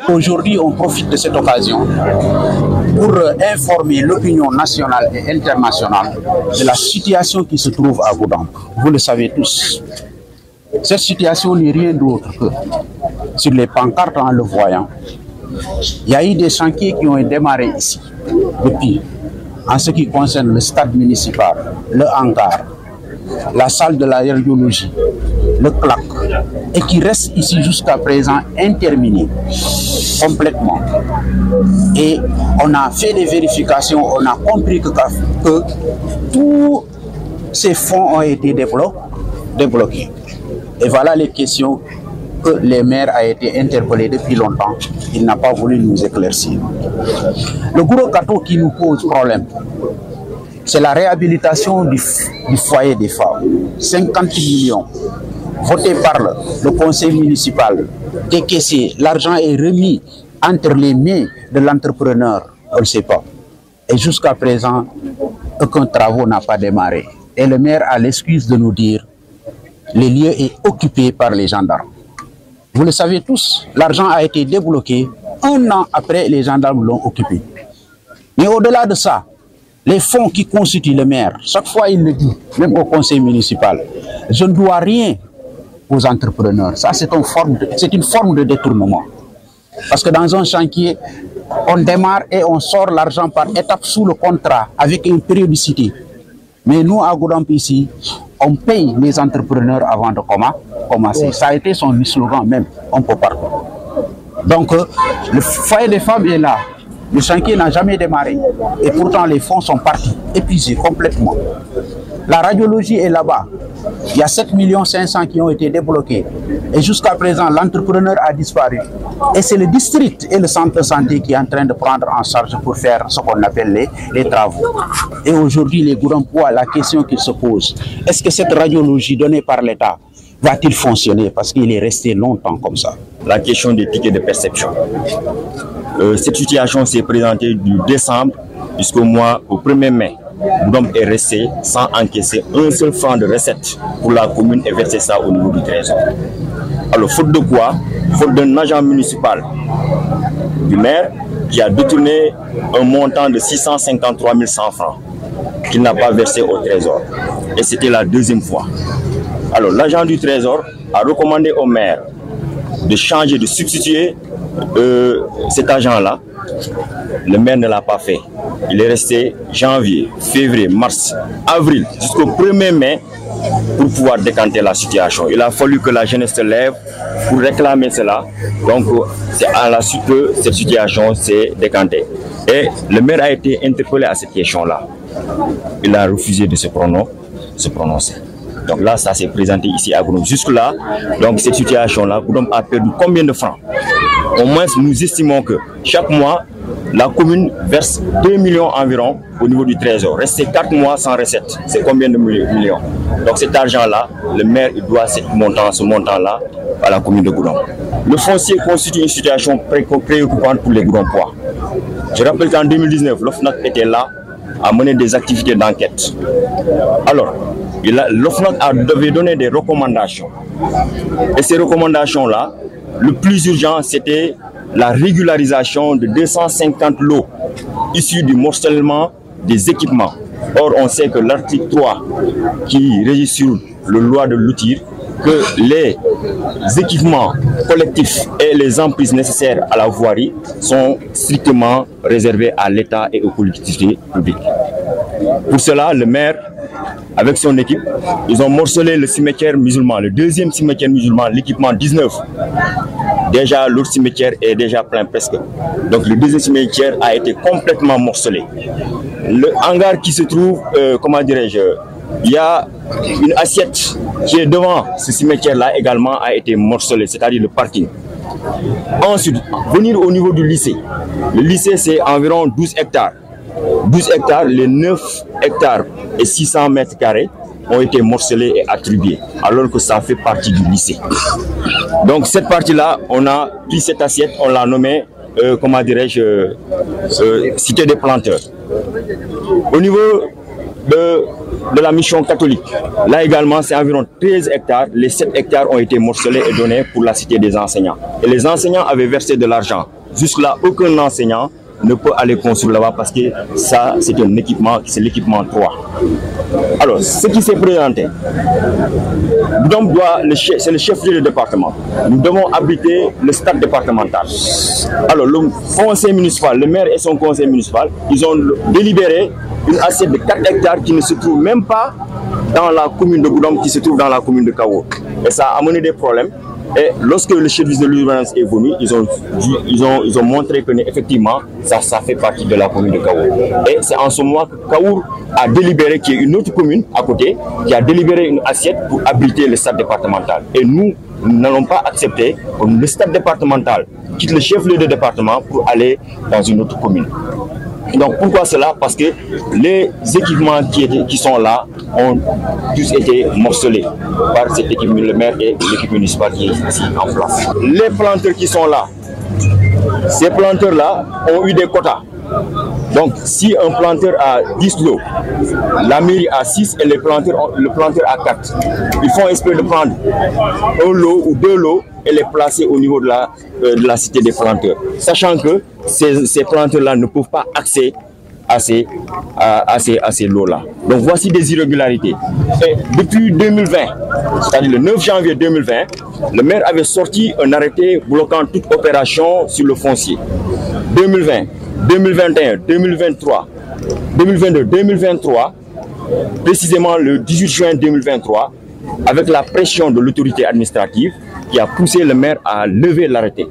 Aujourd'hui, on profite de cette occasion pour informer l'opinion nationale et internationale de la situation qui se trouve à Goudomp. Vous le savez tous. Cette situation n'est rien d'autre que, sur les pancartes en le voyant, il y a eu des chantiers qui ont démarré ici, depuis, en ce qui concerne le stade municipal, le hangar, la salle de la radiologie, le CLAC, et qui reste ici jusqu'à présent interminé complètement. Et on a fait des vérifications, on a compris que tous ces fonds ont été débloqués. Et voilà les questions que les maires ont été interpellés depuis longtemps. Il n'a pas voulu nous éclaircir. Le gros gâteau qui nous pose problème, c'est la réhabilitation du foyer des femmes. 50 millions votés par le conseil municipal, décaissé. L'argent est remis entre les mains de l'entrepreneur. On ne sait pas. Et jusqu'à présent, aucun travaux n'a pas démarré. Et le maire a l'excuse de nous dire que le lieu est occupé par les gendarmes. Vous le savez tous, l'argent a été débloqué 1 an après les gendarmes l'ont occupé. Mais au-delà de ça, les fonds qui constituent le maire, chaque fois il le dit, même au conseil municipal, je ne dois rien aux entrepreneurs. Ça, c'est une forme de détournement. Parce que dans un chantier, on démarre et on sort l'argent par étapes sous le contrat, avec une périodicité. Mais nous, à Goudomp ici, on paye les entrepreneurs avant de commencer. Ça a été son slogan même, on peut partout. Donc, le foyer des femmes est là. Le chantier n'a jamais démarré. Et pourtant, les fonds sont partis, épuisés complètement. La radiologie est là-bas. Il y a 7 500 000 qui ont été débloqués. Et jusqu'à présent, l'entrepreneur a disparu. Et c'est le district et le centre de santé qui est en train de prendre en charge pour faire ce qu'on appelle les travaux. Et aujourd'hui, les Goudompois, la question qu'ils se posent, est-ce que cette radiologie donnée par l'État va-t-il fonctionner? Parce qu'il est resté longtemps comme ça. La question des tickets de perception. Cette situation s'est présentée du décembre jusqu'au 1er mai. Goudomp est resté sans encaisser un seul franc de recette pour la commune et verser ça au niveau du trésor. Alors, faute de quoi? Faute d'un agent municipal du maire qui a détourné un montant de 653 100 francs qu'il n'a pas versé au trésor. Et c'était la deuxième fois. Alors, l'agent du trésor a recommandé au maire de changer, de substituer cet agent-là. Le maire ne l'a pas fait. Il est resté janvier, février, mars, avril, jusqu'au 1er mai pour pouvoir décanter la situation. Il a fallu que la jeunesse se lève pour réclamer cela. Donc, c'est à la suite que cette situation s'est décantée. Et le maire a été interpellé à cette question-là. Il a refusé de se prononcer. Donc là, ça s'est présenté ici à Goudomp. Jusque-là, donc cette situation-là, Goudomp a perdu combien de francs? Au moins, nous estimons que chaque mois, la commune verse 2 millions environ au niveau du trésor. Rester 4 mois sans recette, c'est combien de millions? Donc cet argent-là, le maire doit ce montant-là à la commune de Goudomp. Le foncier constitue une situation préoccupante pour les Goudompois. Je rappelle qu'en 2019, l'OFNAC était là à mener des activités d'enquête. Alors, l'OFNAC devait donner des recommandations. Et ces recommandations-là, le plus urgent, c'était la régularisation de 250 lots issus du morcellement des équipements. Or, on sait que l'article 3 qui régit sur la loi de l'outil, que les équipements collectifs et les emprises nécessaires à la voirie sont strictement réservés à l'État et aux collectivités publiques. Pour cela, le maire, avec son équipe, ils ont morcelé le cimetière musulman, le deuxième cimetière musulman, l'équipement 19. Déjà, l'autre cimetière est déjà plein presque. Donc, le deuxième cimetière a été complètement morcelé. Le hangar qui se trouve, comment dirais-je, il y a une assiette qui est devant ce cimetière-là également a été morcelée, c'est-à-dire le parking. Ensuite, venir au niveau du lycée. Le lycée, c'est environ 12 hectares. 12 hectares, les 9 hectares et 600 mètres carrés ont été morcelés et attribués, alors que ça fait partie du lycée. Donc cette partie-là, on a pris cette assiette, on l'a nommée, comment dirais-je, cité des planteurs. Au niveau de la mission catholique, là également c'est environ 13 hectares, les 7 hectares ont été morcelés et donnés pour la cité des enseignants. Et les enseignants avaient versé de l'argent. Jusque-là, aucun enseignant ne peut aller construire là-bas parce que ça, c'est un équipement, c'est l'équipement 3. Alors, ce qui s'est présenté, c'est le chef du département. Nous devons habiter le stade départemental. Alors, le conseil municipal, le maire et son conseil municipal, ils ont délibéré une assiette de 4 hectares qui ne se trouve même pas dans la commune de Goudomp, qui se trouve dans la commune de Kawour. Et ça a amené des problèmes. Et lorsque le service de l'urbanisme est venu, ils ont montré que effectivement ça fait partie de la commune de Kawour. Et c'est en ce moment que Kawour a délibéré, qui est une autre commune à côté, qui a délibéré une assiette pour abriter le stade départemental. Et nous n'allons pas accepter que le stade départemental quitte le chef-lieu de département pour aller dans une autre commune. Donc pourquoi cela? Parce que les équipements qui sont là ont tous été morcelés par cette équipe, le maire et l'équipe municipale qui est ici en place. Les planteurs qui sont là, ces planteurs-là ont eu des quotas. Donc si un planteur a 10 lots, la mairie a 6 et le planteur a 4. Ils font esprit de prendre un lot ou 2 lots et les placer au niveau de la cité des planteurs. Sachant que ces planteurs-là ne peuvent pas accéder à ces lots-là. Donc voici des irrégularités. Et depuis 2020, c'est-à-dire le 9 janvier 2020, le maire avait sorti un arrêté bloquant toute opération sur le foncier. 2020, 2021, 2023, 2022, 2023, précisément le 18 juin 2023, avec la pression de l'autorité administrative qui a poussé le maire à lever l'arrêté.